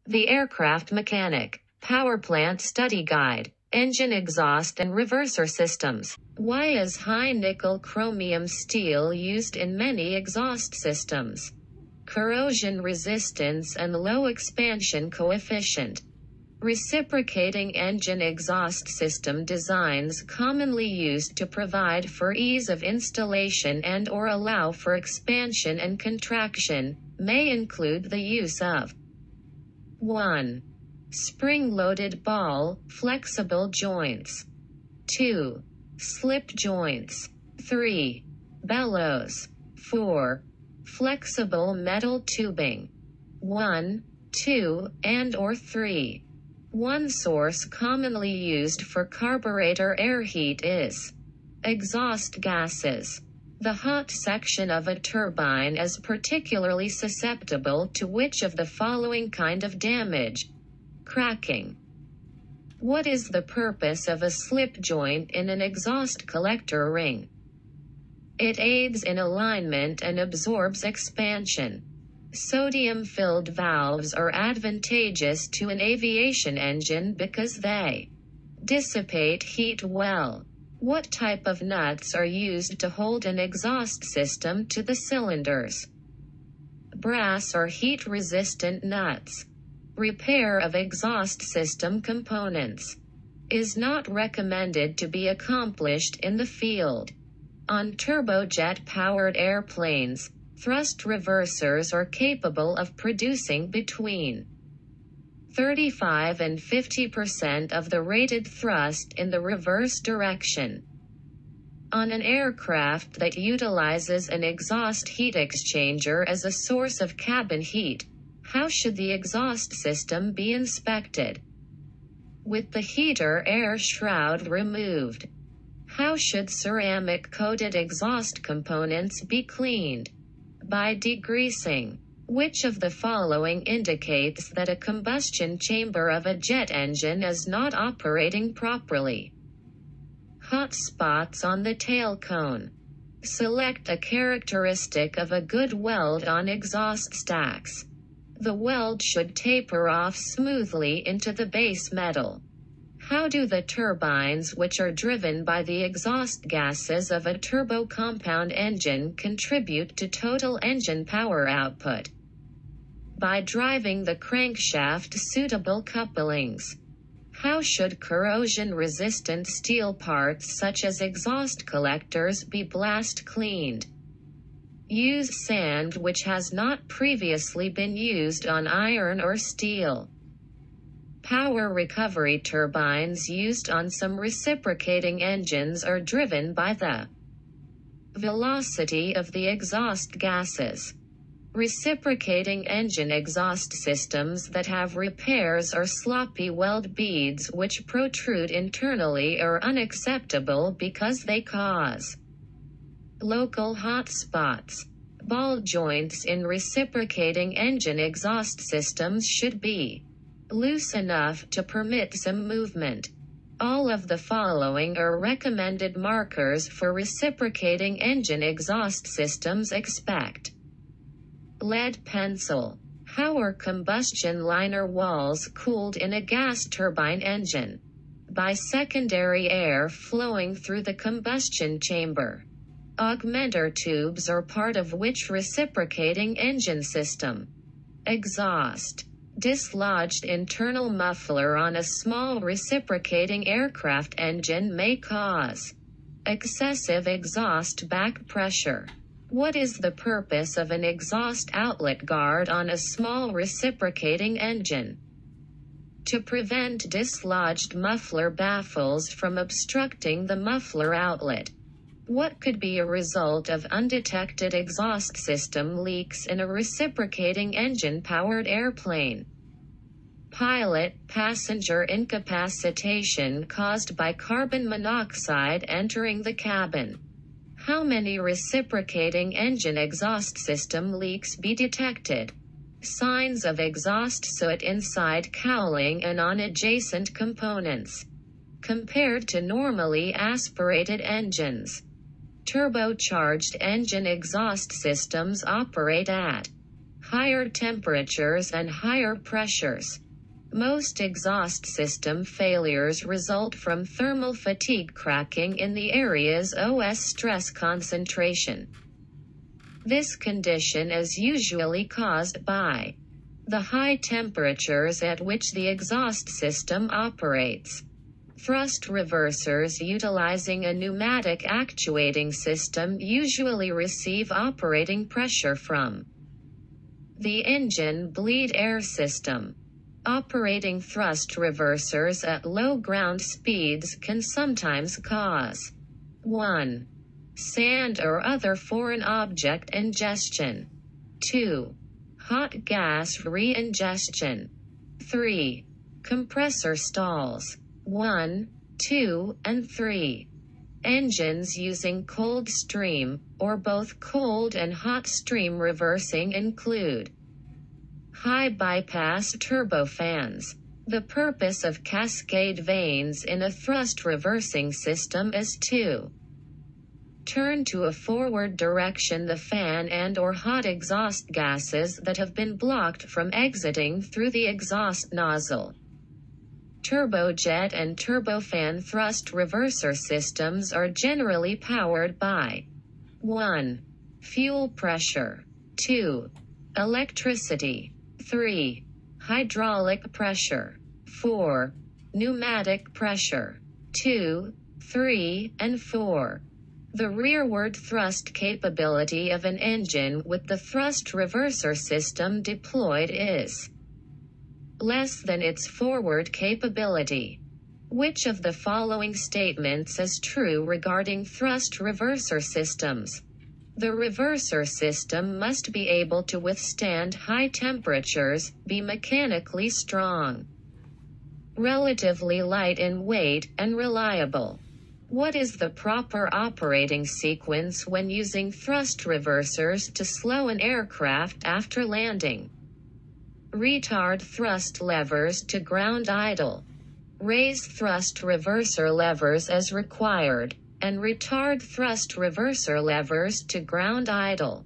The Aircraft Mechanic Power Plant Study Guide. Engine exhaust and reverser systems. Why is high nickel chromium steel used in many exhaust systems? Corrosion resistance and low expansion coefficient. Reciprocating engine exhaust system designs commonly used to provide for ease of installation and/or allow for expansion and contraction, may include the use of 1. Spring-loaded ball, flexible joints. 2. Slip joints. 3. Bellows. 4. Flexible metal tubing. 1, 2, and/or 3. One source commonly used for carburetor air heat is exhaust gases. The hot section of a turbine is particularly susceptible to which of the following kind of damage? Cracking. What is the purpose of a slip joint in an exhaust collector ring? It aids in alignment and absorbs expansion. Sodium-filled valves are advantageous to an aviation engine because they dissipate heat well. What type of nuts are used to hold an exhaust system to the cylinders? Brass or heat-resistant nuts. Repair of exhaust system components is not recommended to be accomplished in the field. On turbojet-powered airplanes, thrust reversers are capable of producing between 35 and 50% of the rated thrust in the reverse direction. On an aircraft that utilizes an exhaust heat exchanger as a source of cabin heat, how should the exhaust system be inspected? With the heater air shroud removed. How should ceramic-coated exhaust components be cleaned? By degreasing. Which of the following indicates that a combustion chamber of a jet engine is not operating properly? Hot spots on the tail cone. Select a characteristic of a good weld on exhaust stacks. The weld should taper off smoothly into the base metal. How do the turbines which are driven by the exhaust gases of a turbo compound engine contribute to total engine power output? By driving the crankshaft suitable couplings. How should corrosion-resistant steel parts such as exhaust collectors be blast cleaned? Use sand which has not previously been used on iron or steel. Power recovery turbines used on some reciprocating engines are driven by the velocity of the exhaust gases. Reciprocating engine exhaust systems that have repairs or sloppy weld beads which protrude internally are unacceptable because they cause local hot spots. Ball joints in reciprocating engine exhaust systems should be loose enough to permit some movement. All of the following are recommended markers for reciprocating engine exhaust systems. Expect lead pencil. How are combustion liner walls cooled in a gas turbine engine? By secondary air flowing through the combustion chamber. Augmenter tubes are part of which reciprocating engine system? Exhaust. Dislodged internal muffler on a small reciprocating aircraft engine may cause excessive exhaust back pressure. What is the purpose of an exhaust outlet guard on a small reciprocating engine? To prevent dislodged muffler baffles from obstructing the muffler outlet. What could be a result of undetected exhaust system leaks in a reciprocating engine-powered airplane? Pilot-passenger incapacitation caused by carbon monoxide entering the cabin. How many reciprocating engine exhaust system leaks be detected? Signs of exhaust soot inside cowling and on adjacent components. Compared to normally aspirated engines. Turbocharged engine exhaust systems operate at higher temperatures and higher pressures. Most exhaust system failures result from thermal fatigue cracking in the area's OS stress concentration. This condition is usually caused by the high temperatures at which the exhaust system operates. Thrust reversers utilizing a pneumatic actuating system usually receive operating pressure from the engine bleed air system. Operating thrust reversers at low ground speeds can sometimes cause 1. Sand or other foreign object ingestion. 2. Hot gas re-ingestion. 3. Compressor stalls. 1, 2, and 3. Engines using cold stream, or both cold and hot stream reversing include high bypass turbofans. The purpose of cascade vanes in a thrust reversing system is to turn to a forward direction the fan and or hot exhaust gases that have been blocked from exiting through the exhaust nozzle. Turbojet and turbofan thrust reverser systems are generally powered by 1. Fuel pressure. 2. Electricity. 3. Hydraulic pressure. 4. Pneumatic pressure. 2, 3, and 4. The rearward thrust capability of an engine with the thrust reverser system deployed is less than its forward capability. Which of the following statements is true regarding thrust reverser systems? The reverser system must be able to withstand high temperatures, be mechanically strong, relatively light in weight, and reliable. What is the proper operating sequence when using thrust reversers to slow an aircraft after landing? Retard thrust levers to ground idle. Raise thrust reverser levers as required, and retard thrust reverser levers to ground idle.